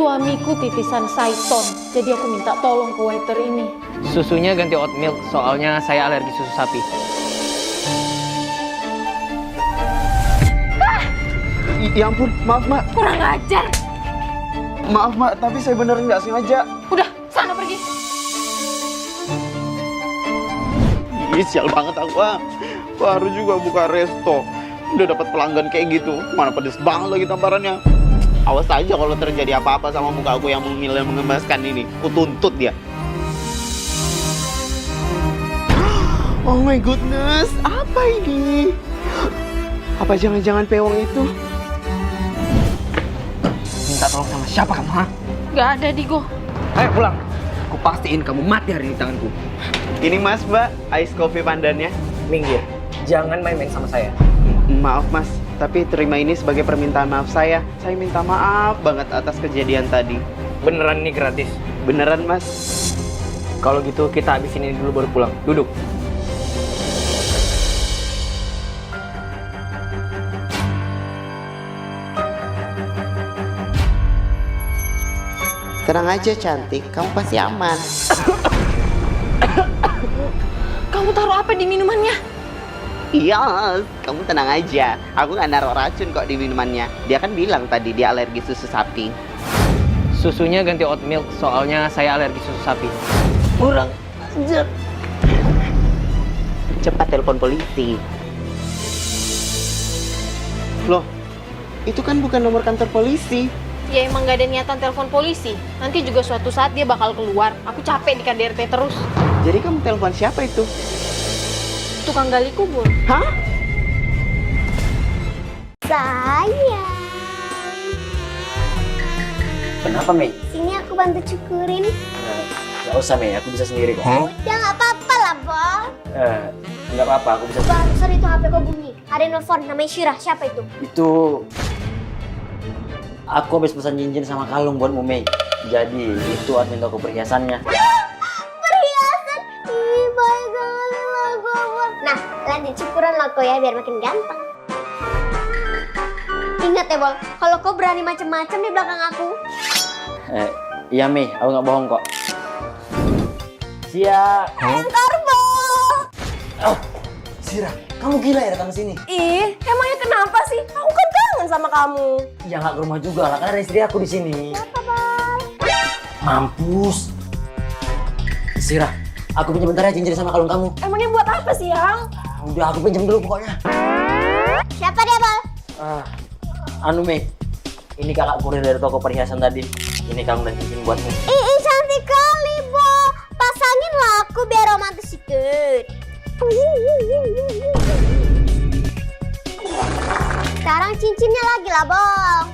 Suamiku titisan Saiton, jadi aku minta tolong ke waiter ini. Susunya ganti oat milk, soalnya saya alergi susu sapi. Ya ampun, maaf Mak. Kurang ajar. Maaf Mak, tapi saya beneran nggak sengaja. Udah, sana pergi. Ih, sial banget aku, ah. Baru juga buka resto. Udah dapat pelanggan kayak gitu. Mana pedes banget lagi tamparannya. Awas aja kalau terjadi apa-apa sama muka aku yang mungil dan mengemaskan ini. Aku tuntut dia. Oh my goodness, apa ini? Apa jangan-jangan peong itu? Minta tolong sama siapa kamu, ha? Gak ada, Digo. Ayo pulang. Aku pastiin kamu mati hari ini di tanganku. Ini Mas, Mbak, ice coffee pandannya. Minggir. Jangan main-main sama saya. Maaf Mas, tapi terima ini sebagai permintaan maaf saya. Saya minta maaf banget atas kejadian tadi. Beneran ini gratis? Beneran Mas. Kalau gitu kita habisin ini dulu baru pulang. Duduk. Tenang aja cantik, kamu pasti aman. Kamu taruh apa di minumannya? Iya, kamu tenang aja. Aku nggak naruh racun kok di minumannya. Dia kan bilang tadi dia alergi susu sapi. Susunya ganti oat milk, soalnya saya alergi susu sapi. Kurang ajar. Cepat telepon polisi. Loh, itu kan bukan nomor kantor polisi. Ya emang gak ada niatan telepon polisi. Nanti juga suatu saat dia bakal keluar. Aku capek di KDRT terus. Jadi kamu telepon siapa itu? Tukang gali kubur. Hah? Sayang, Kenapa, Mei? sini aku bantu cukurin. Gak usah, Mei. Aku bisa sendiri kok. Udah nggak apa-apa lah, Bang. Nggak apa-apa. Aku bisa sendiri. Barusan itu HP kau bunyi. Ada yang nelfon, namanya Syirah. Siapa itu? Itu aku habis pesan cincin sama kalung buat Mei. Jadi itu admin toko perhiasannya. Perhiasan. Ih, baik sekali lah gue. Nah, lanjut cukuran lah kau ya, biar makin ganteng. Ingat ya, Bol. Kalau kau berani macam-macam di belakang aku. Iya Mei, aku nggak bohong kok. Siap. Ntar, Bol. Oh, Sira, kamu gila ya datang ke sini? Ih, emangnya kenapa sih? Aku kan kangen sama kamu. Ya nggak ke rumah juga lah, kan ada istri aku di sini. Apa, Bol? Mampus. Sira, aku pinjam bentar ya cincin sama kalung kamu. Emangnya buat apa sih, Yang? Udah aku pinjam dulu pokoknya. Siapa dia, Bol? Anu Mei, ini kakak kurir dari toko perhiasan tadi. Ini kalung dan cincin buatmu. Ih, cantik kali, Bol. Pasangin lah aku biar romantis sedikit. Sekarang cincinnya lagi lah, Bang.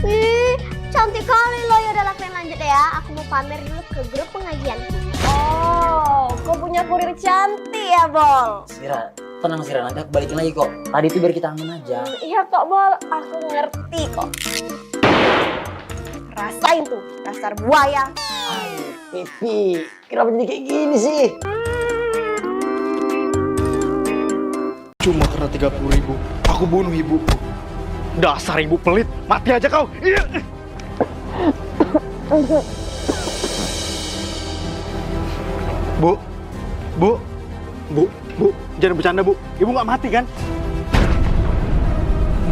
Ih, cantik kali loh. Yaudah lah, kalian lanjut ya. Aku mau pamer dulu ke grup pengajian. Oh, kau punya kurir cantik ya, Bol? Sira, tenang Sira, nanti aku balikin lagi kok. Tadi itu biar kita aman aja. Iya kok, Bol. Aku ngerti kok. Rasain tuh, dasar buaya. Pipi, kenapa jadi kayak gini sih? Cuma karena 30.000, aku bunuh ibuku. Dasar ibu pelit, mati aja kau. Bu, jangan bercanda Bu. Ibu nggak mati kan?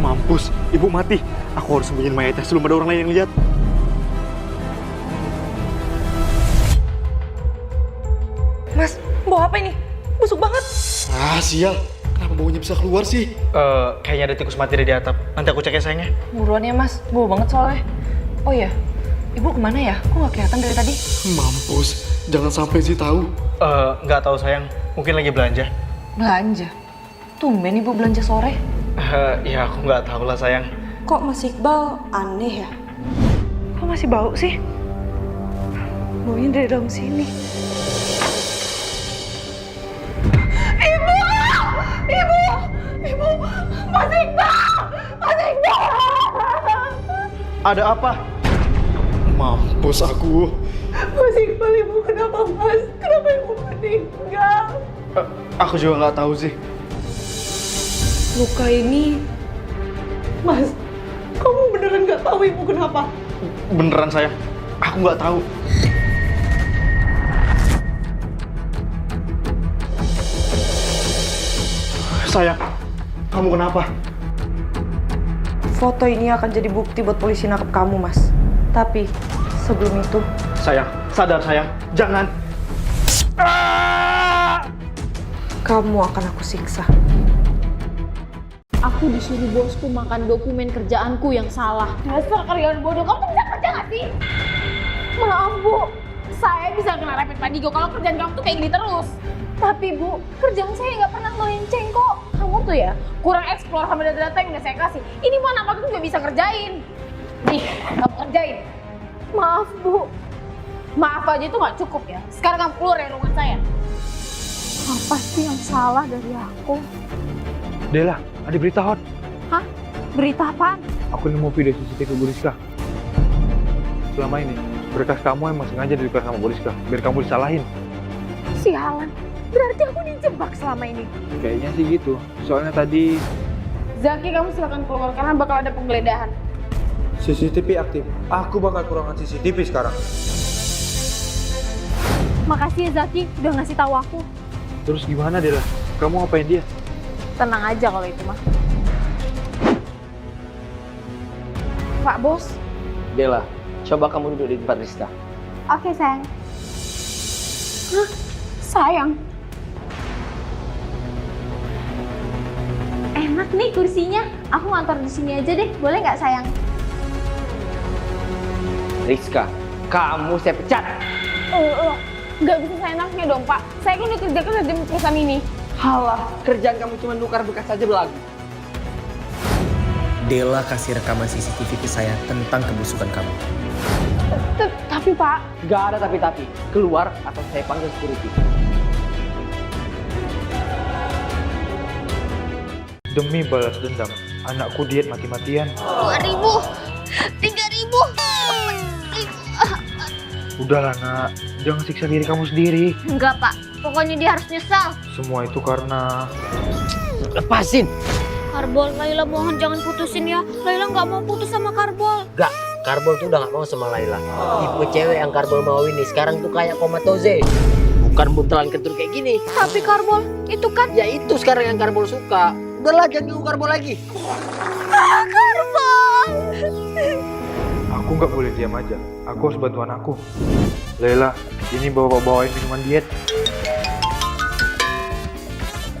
Mampus, ibu mati. Aku harus sembunyiin mayatnya sebelum ada orang lain yang lihat. Mas, bawa apa ini? Busuk banget. Ah, sial. Kenapa baunya bisa keluar sih? Kayaknya ada tikus mati di atap. Nanti aku cek ya sayangnya. Buruan ya, Mas. Bau banget soalnya. Oh iya, Ibu kemana ya? Kok nggak kelihatan dari tadi? Mampus, jangan sampai sih tahu. Nggak tahu sayang. Mungkin lagi belanja. Belanja? Tumben Ibu belanja sore. Ya aku nggak tahu lah sayang. Kok Mas Iqbal aneh ya? Kok masih bau sih? Baunya dari dalam sini. Ibu, Mas Iqbal! Mas Iqbal! Ada apa? Mampus aku. Mas Iqbal, Ibu kenapa Mas? Kenapa Ibu meninggal? Aku juga nggak tahu sih. Luka ini... Mas, kamu beneran nggak tahu tahu ibu kenapa. Beneran sayang, aku nggak tahu. Sayang, kamu kenapa? Foto ini akan jadi bukti buat polisi nangkep kamu, Mas. Tapi sebelum itu, Sayang, sadar sayang, jangan. kamu akan aku siksa. Aku disuruh bosku makan dokumen kerjaanku yang salah. Dasar karyawan bodoh, kamu tuh bisa kerja nggak sih? Maaf Bu, saya bisa kena rapid panigo kalau kerjaan kamu tuh kayak gini terus. Tapi Bu, kerjaan saya nggak pernah melenceng kok. Kamu tuh ya kurang explore sama data-data yang udah saya kasih. Ini mana aku tuh nggak bisa kerjain. Nih, kamu kerjain. Maaf Bu, maaf aja itu nggak cukup ya. Sekarang kamu keluar dari ruangan saya. Apa sih yang salah dari aku? Dela, ada berita hot. Hah? Berita apaan? Aku nemu video CCTV Bu Rizka. Selama ini, berkas kamu emang sengaja ditukar sama Bu Rizka, biar kamu disalahin. Sialan, berarti aku dijebak selama ini. Kayaknya sih gitu, soalnya tadi... Zaki, kamu silakan keluar karena bakal ada penggeledahan. CCTV aktif. Aku bakal kurangan CCTV sekarang. Makasih ya Zaki, udah ngasih tahu aku. Terus gimana Dela? Kamu ngapain dia? Tenang aja kalau itu mah. Pak Bos. Dela, coba kamu duduk di tempat Rizka. Oke sayang. Hah? Sayang? Enak nih kursinya. Aku ngantor di sini aja deh. Boleh nggak sayang? Rizka, kamu saya pecat. Nggak bisa seenaknya dong Pak. Saya kan udah kerja di perusahaan ini. Halah, kerjaan kamu cuma nukar bekas saja belagu. Dela kasih rekaman CCTV ke saya tentang kebusukan kamu. Tapi Pak, Gak ada tapi-tapi. Keluar atau saya panggil security. Demi balas dendam, anakku diet mati-matian. 2.000, 3.000. Udahlah nak, jangan siksa diri kamu sendiri. Enggak Pak, pokoknya dia harus nyesal. Semua itu karena... Lepasin! Karbol, Laila mohon jangan putusin ya. Laila nggak mau putus sama Karbol. Gak, Karbol tuh udah gak mau sama Laila. Tipe cewek yang Karbol mau ini sekarang tuh kayak komatose. Bukan buntelan kentur kayak gini. Tapi Karbol, itu kan Ya itu sekarang yang Karbol suka. Udahlah, jangan ganggu Karbol lagi. Karbol. Aku nggak boleh diam aja. Aku harus bantu anakku. Lela, ini bawain minuman diet.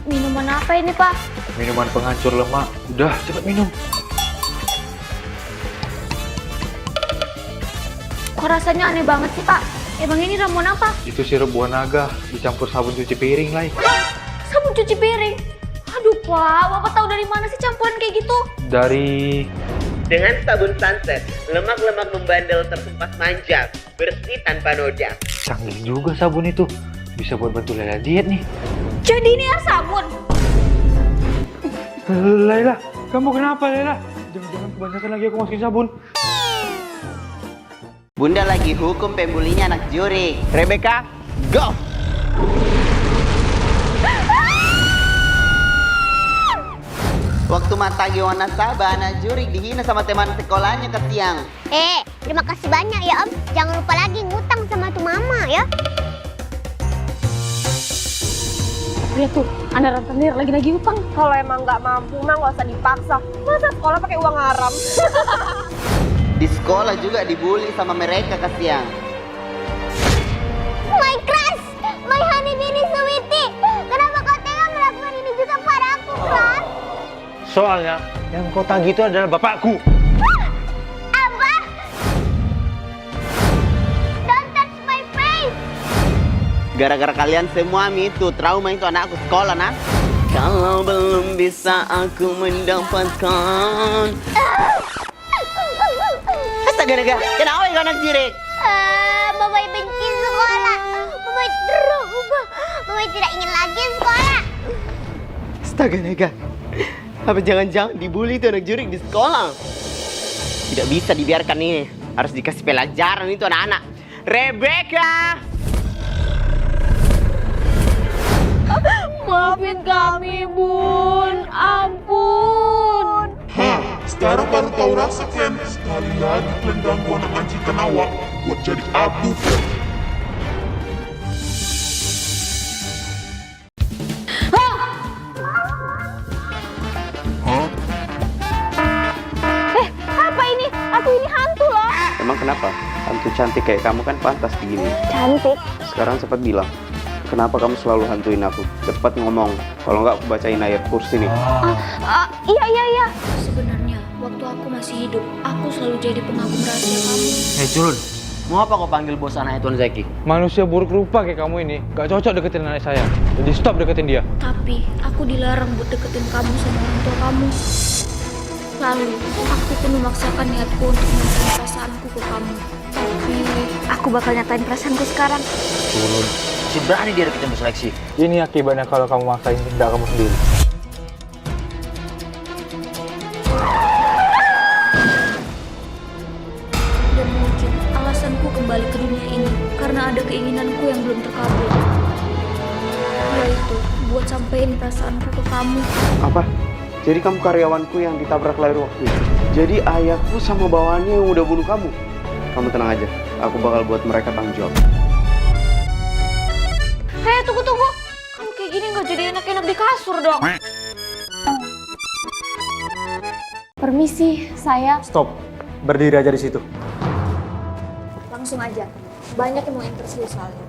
Minuman apa ini Pak? Minuman penghancur lemak. Udah, cepat minum. Kok rasanya aneh banget sih Pak? Emang ini ramuan apa? Itu sirup buah naga dicampur sabun cuci piring, Lai. Sabun cuci piring. Aduh Pak, Bapak tahu dari mana sih campuran kayak gitu? Dari... Dengan sabun Sunset, lemak-lemak membandel tersempat manja, bersih tanpa noda. Canggih juga sabun itu. Bisa buat bantu Lela diet nih. Jadi ini air sabun. Lela, kamu kenapa Lela? Jangan-jangan kebanyakan lagi aku masukin sabun. Bunda lagi hukum pembulinya anak juri. Rebecca, go! Waktu mata Gewana Sabah, anak juri dihina sama teman sekolahnya ke tiang. Terima kasih banyak ya Om. Jangan lupa lagi ngutang sama tuh Mama ya. lihat tuh, Anda rentenir lagi utang. Kalau emang nggak mampu mah nggak usah dipaksa. Masa sekolah pakai uang haram? Di sekolah juga dibully sama mereka ke tiang. My crush, my honey bunny sweetie. Kenapa kau tega melakukan ini juga padaku, Crush? Soalnya yang kau tagih itu adalah bapakku. Apa? Don't touch my face. Gara-gara kalian semua itu trauma itu anakku sekolah nah. Kalau belum bisa aku mendapatkan. Astaga naga, kenapa ya anak jirik? Mama benci sekolah. Mama terubah. Mama tidak ingin lagi sekolah. Astaga naga, apa jangan-jangan dibully itu anak jurik di sekolah? Tidak bisa dibiarkan ini, harus dikasih pelajaran itu anak-anak. Rebecca! Maafin kami, Bun. Ampun. Sekarang baru tahu rasa Ken. Sekali lagi kalian ganggu anak majikan awak buat jadi abu Ken. Apa ini? Aku ini hantu loh. Emang kenapa? Hantu cantik kayak kamu kan pantas begini. Cantik. Sekarang cepat bilang, kenapa kamu selalu hantuin aku? Cepat ngomong, kalau nggak aku bacain ayat kursi nih. Iya. Sebenarnya, waktu aku masih hidup, aku selalu jadi pengagum rahasia kamu. Hei Culun, mau apa kau panggil bos anaknya Tuan Zaki? Manusia buruk rupa kayak kamu ini gak cocok deketin anak saya. Jadi stop deketin dia. Tapi, aku dilarang buat deketin kamu sama orang tua kamu. Lalu, aku pun memaksakan niatku untuk menyampaikan perasaanku ke kamu. Tapi, aku bakal nyatain perasaanku sekarang. Culun, si berani dia deketin bos Lexi. Ini akibatnya kalau kamu maksain kehendak kamu sendiri. Dan mungkin alasanku kembali ke dunia ini karena ada keinginanku yang belum terkabul. Yaitu, buat sampein perasaanku ke kamu. Apa? Jadi kamu karyawanku yang ditabrak lari waktu itu? Jadi ayahku sama bawahannya yang udah bunuh kamu? Kamu tenang aja, aku bakal buat mereka tanggung jawab. Hei, tunggu. Kamu kayak gini nggak jadi enak-enak di kasur dong. Permisi, saya. Stop. Berdiri aja di situ. Langsung aja. Banyak yang mau interview soalnya.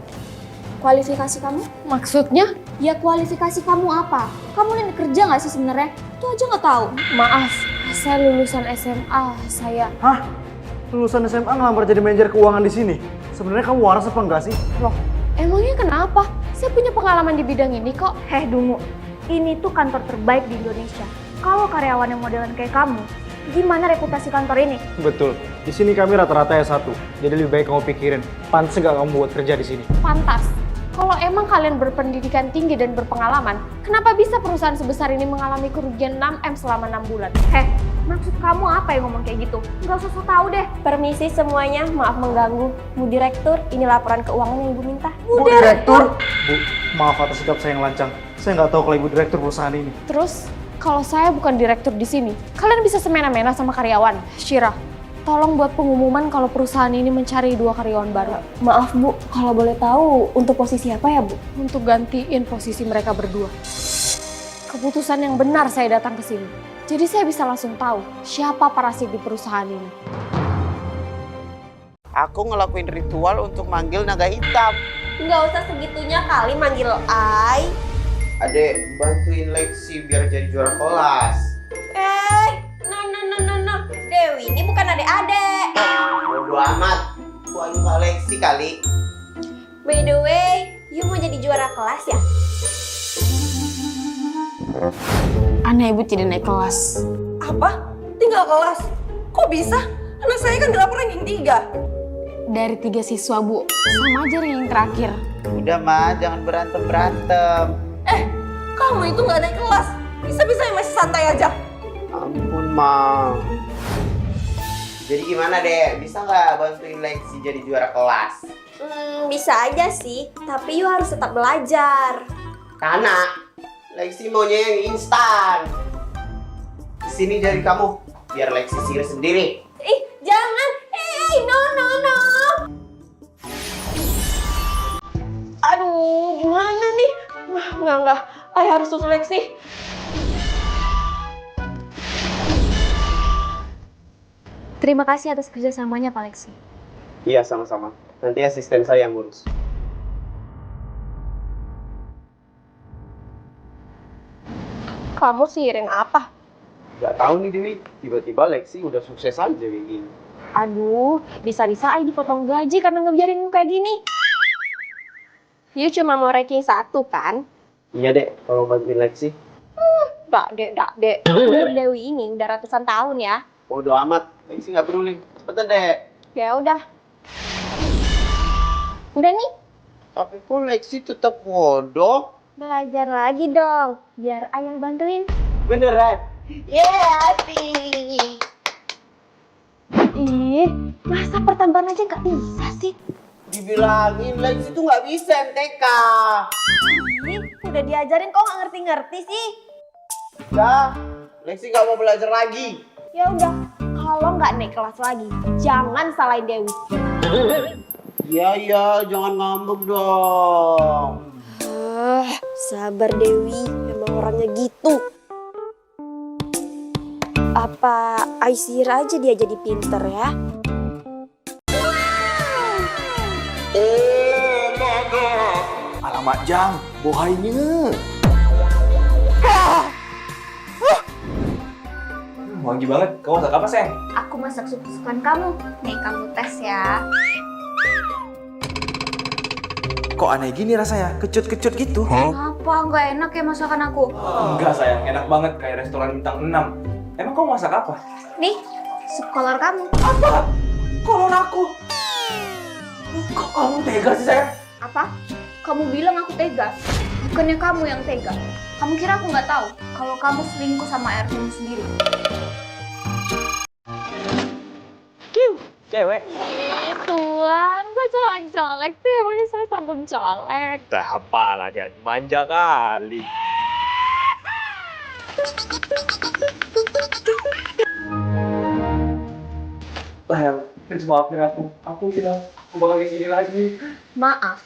Kualifikasi kamu? Maksudnya? Ya kualifikasi kamu apa? Kamu ini kerja nggak sih sebenarnya? Itu aja nggak tahu. Maaf, saya lulusan SMA. Saya. Hah? Lulusan SMA ngelamar jadi manajer keuangan di sini? Sebenarnya kamu waras apa enggak sih? Loh, emangnya kenapa? Saya punya pengalaman di bidang ini kok. Dungu, ini tuh kantor terbaik di Indonesia. Kalau karyawan yang modelan kayak kamu, gimana reputasi kantor ini? Betul. Di sini kami rata-rata S1. Jadi lebih baik kamu pikirin, pantas nggak kamu buat kerja di sini? Pantas. Kalau emang kalian berpendidikan tinggi dan berpengalaman, kenapa bisa perusahaan sebesar ini mengalami kerugian 6M selama 6 bulan? Maksud kamu apa yang ngomong kayak gitu? Nggak usah tahu deh. Permisi semuanya, maaf mengganggu. Bu Direktur, ini laporan keuangan yang Ibu minta. Bu Direktur? Bu, maaf atas sikap saya yang lancang. Saya nggak tahu kalau Ibu Direktur perusahaan ini. Terus, kalau saya bukan direktur di sini, kalian bisa semena-mena sama karyawan. Shira, tolong buat pengumuman kalau perusahaan ini mencari 2 karyawan baru. Maaf Bu, kalau boleh tahu untuk posisi apa ya Bu? Untuk gantiin posisi mereka berdua. Keputusan yang benar saya datang ke sini. Jadi saya bisa langsung tahu siapa parasit di perusahaan ini. Aku ngelakuin ritual untuk manggil naga hitam. Nggak usah segitunya kali manggil Ai. Adek, bantuin Lexi biar jadi juara kelas. No. Dewi ini bukan adek-adek. Bodo amat, gua Kak Lexi kali. By the way, you mau jadi juara kelas ya? Aneh Ibu tidak naik kelas. Apa? Tinggal kelas? Kok bisa? Anak saya kan delapan ranking 3. Dari 3 siswa Bu, sama aja ranking terakhir. Udah mah, jangan berantem-berantem. Kamu itu nggak naik kelas. Bisa-bisanya masih santai aja. Ampun, Ma. Jadi gimana deh? Bisa nggak bantuin Lexi jadi juara kelas? Bisa aja sih, tapi you harus tetap belajar. Karena Lexi maunya yang instan. Di sini jari kamu, biar Lexi sihir sendiri. Ih, jangan. No. Aduh, gimana nih? Enggak. Ayah harus tutup Lexi. Terima kasih atas kerjasamanya Pak Lexi. Iya, sama-sama. Nanti asisten saya yang ngurus. Kamu sihirin apa? Gak tahu nih Dewi, tiba-tiba Lexi udah sukses aja kayak gini. Aduh, bisa-bisa Ai dipotong gaji karena ngebiarin kayak gini. You cuma mau ranking 1 kan? Iya dek, kalau bantuin Lexi. Dek. Dewi ini udah ratusan tahun ya. Bodo amat, Lexi nggak peduli. Cepetan dek. Ya udah. Udah nih. Tapi kok Lexi tetap bodoh? Belajar lagi dong, biar ayah bantuin. Beneran? Asik. Masa pertambahan aja nggak bisa sih? Dibilangin Lexi tuh nggak bisa MTK. Udah diajarin kok nggak ngerti-ngerti sih? Dah, Lexi nggak mau belajar lagi. Ya udah, kalau nggak naik kelas lagi, jangan salahin Dewi. Iya, jangan ngambek dong. Sabar Dewi, emang orangnya gitu. Apa I sihir aja dia jadi pinter ya? Alamak Jang, bohainya. Wangi banget. Kamu masak apa, Seng? Aku masak sup kesukaan kamu. Nih kamu tes ya. Kok aneh gini rasanya? Kecut-kecut gitu. Apa nggak enak ya masakan aku? Enggak sayang, enak banget kayak restoran bintang 6. Emang kamu masak apa? Nih, sup kolor kamu. Apa? Kolor aku? Kok kamu tega sih sayang? Apa? Kamu bilang aku tega? Bukannya kamu yang tega. Kamu kira aku nggak tahu kalau kamu selingkuh sama RT-mu sendiri? Cewek. Tuhan, gue colek-colek sih. Emangnya saya sambung colek. Tak apalah dia, manja kali. Sayang, please maafin aku. Aku bilang, aku bakal kayak gini lagi. Maaf.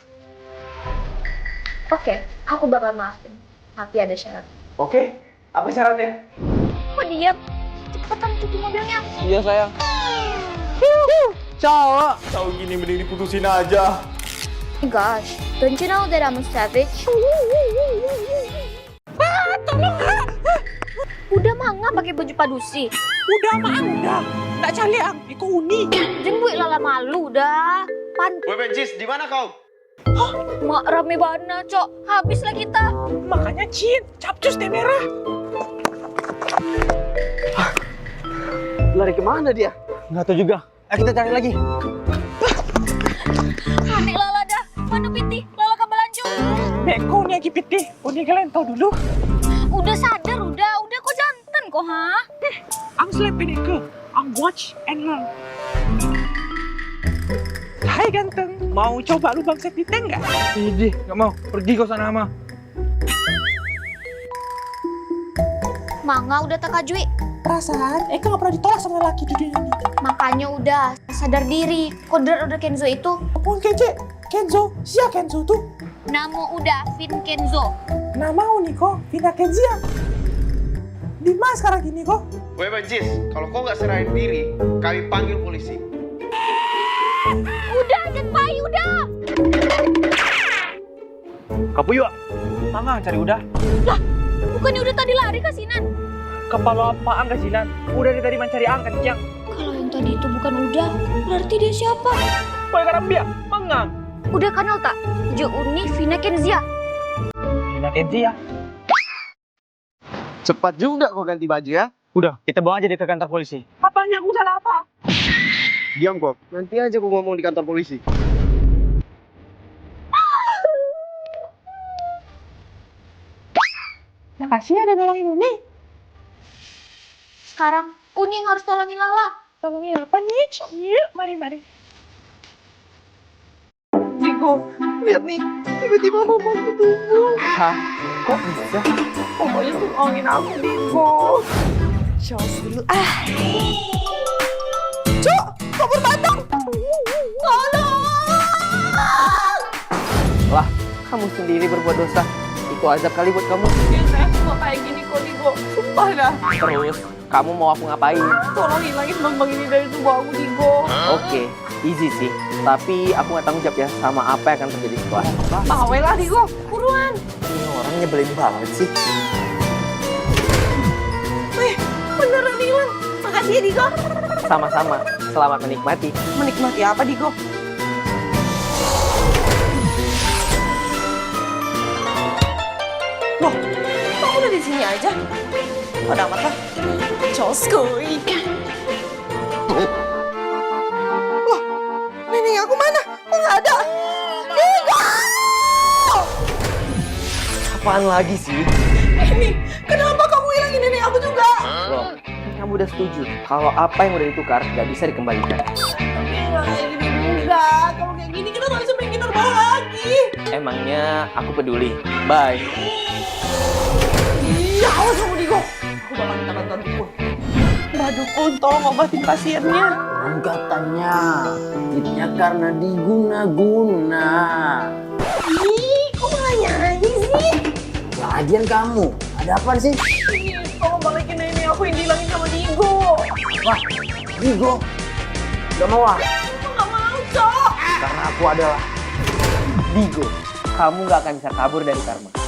Oke, aku bakal maafin. Tapi ada syarat. Oke, apa syaratnya? Kok diam? Cepetan cuci mobilnya. Iya sayang. Cowok. Tahu gini mending diputusin aja. Gosh, don't you know that I'm a savage? Tolong kak! Udah manga pakai baju padusi. Udah udah. Nggak cari aku uni. Jembui lala malu dah. Woi Bencis, di mana kau? Mak rame banget, Cok. Habislah kita. Makanya Cin, capcus teh merah. Lari kemana dia? Nggak tahu juga. Ayo kita cari lagi. Aneh lala dah. Mana piti? Lala kabalancu. Beko nih lagi piti. Uni kalian tahu dulu. Udah sadar, udah kok jantan kok, ha? Ang selip ini ke. Ang watch and learn. Hai ganteng, mau coba lubang safety tank nggak? Idih, nggak mau. Pergi kau sana, Ama. Manga udah takajui. Perasaan, Eka nggak pernah ditolak sama laki di dunia ini. Makanya udah sadar diri. Kodrat udah Kenzo itu. Apun kece, Kenzo, siapa Kenzo tuh? Namo udah Vin Kenzo. Nama Niko, Vina Kenzia. Di mana sekarang gini kok? Woi Bencis, kalau kau nggak serahin diri, kami panggil polisi. Udah, jangan bayi, udah. Kapuyo, mana cari udah? Lah, bukannya udah tadi lari ke Sinan? Kepala apaan kasinan? Udah dari tadi mencari angkat, Jang. Kalau yang tadi itu bukan udah, berarti dia siapa? Woi Karambia, mangang. Udah kenal tak? Jo Uni Vina Kenzia. Vina Kenzia. Cepat juga kau ganti baju ya. Udah, kita bawa aja dia ke kantor polisi. Apanya aku salah apa? Diam kok, nanti aja kau ngomong di kantor polisi. Makasih ada nolongin Uni. Sekarang Uni yang harus tolongin Lala. Tolongin apa nih? Yuk, mari. Digo, lihat nih, tiba-tiba mama aku tumbuh. Hah? Kok bisa? Pokoknya tolongin aku, Digo. Jos dulu. Cuk, kabur batang. Tolong! Lah, kamu sendiri berbuat dosa. Itu azab kali buat kamu. Biasanya aku nggak kayak gini kok, Digo. Sumpah dah. Terus, kamu mau aku ngapain? Tolong hilangin lambang ini dari tubuh aku, Digo. Oke, easy sih. Tapi aku nggak tanggung jawab ya sama apa yang akan terjadi setelah. Bawel lah, Digo. Buruan. Ini orang nyebelin banget sih. Beneran hilang. Makasih ya, Digo. Sama-sama. Selamat menikmati. Menikmati apa, Digo? Loh, kok udah di sini aja? Udah amat lah. Coskoy. Loh, nenek aku mana? Kok nggak ada? Digo! Apaan lagi sih? Ini, kenapa kamu hilangin nenek aku juga? Loh, kan kamu udah setuju kalau apa yang udah ditukar nggak bisa dikembalikan. Tapi nggak kayak gini juga. Kalau kayak gini kita nggak bisa bikin terbang lagi. Emangnya aku peduli. Bye. Iya, awas kamu, Digo. Aku bakal minta bantuan Digo. Udah dukun, tolong obatin pasiennya. Katanya hitnya karena diguna-guna. Ih, kok malah nyanyi sih? Lagian kamu, ada apa sih? Tolong balikin ini, aku yang dihilangin sama Digo. Wah, Digo, gak mau ah? Gak mau, Cok. Karena aku adalah Digo. Kamu gak akan bisa kabur dari karma.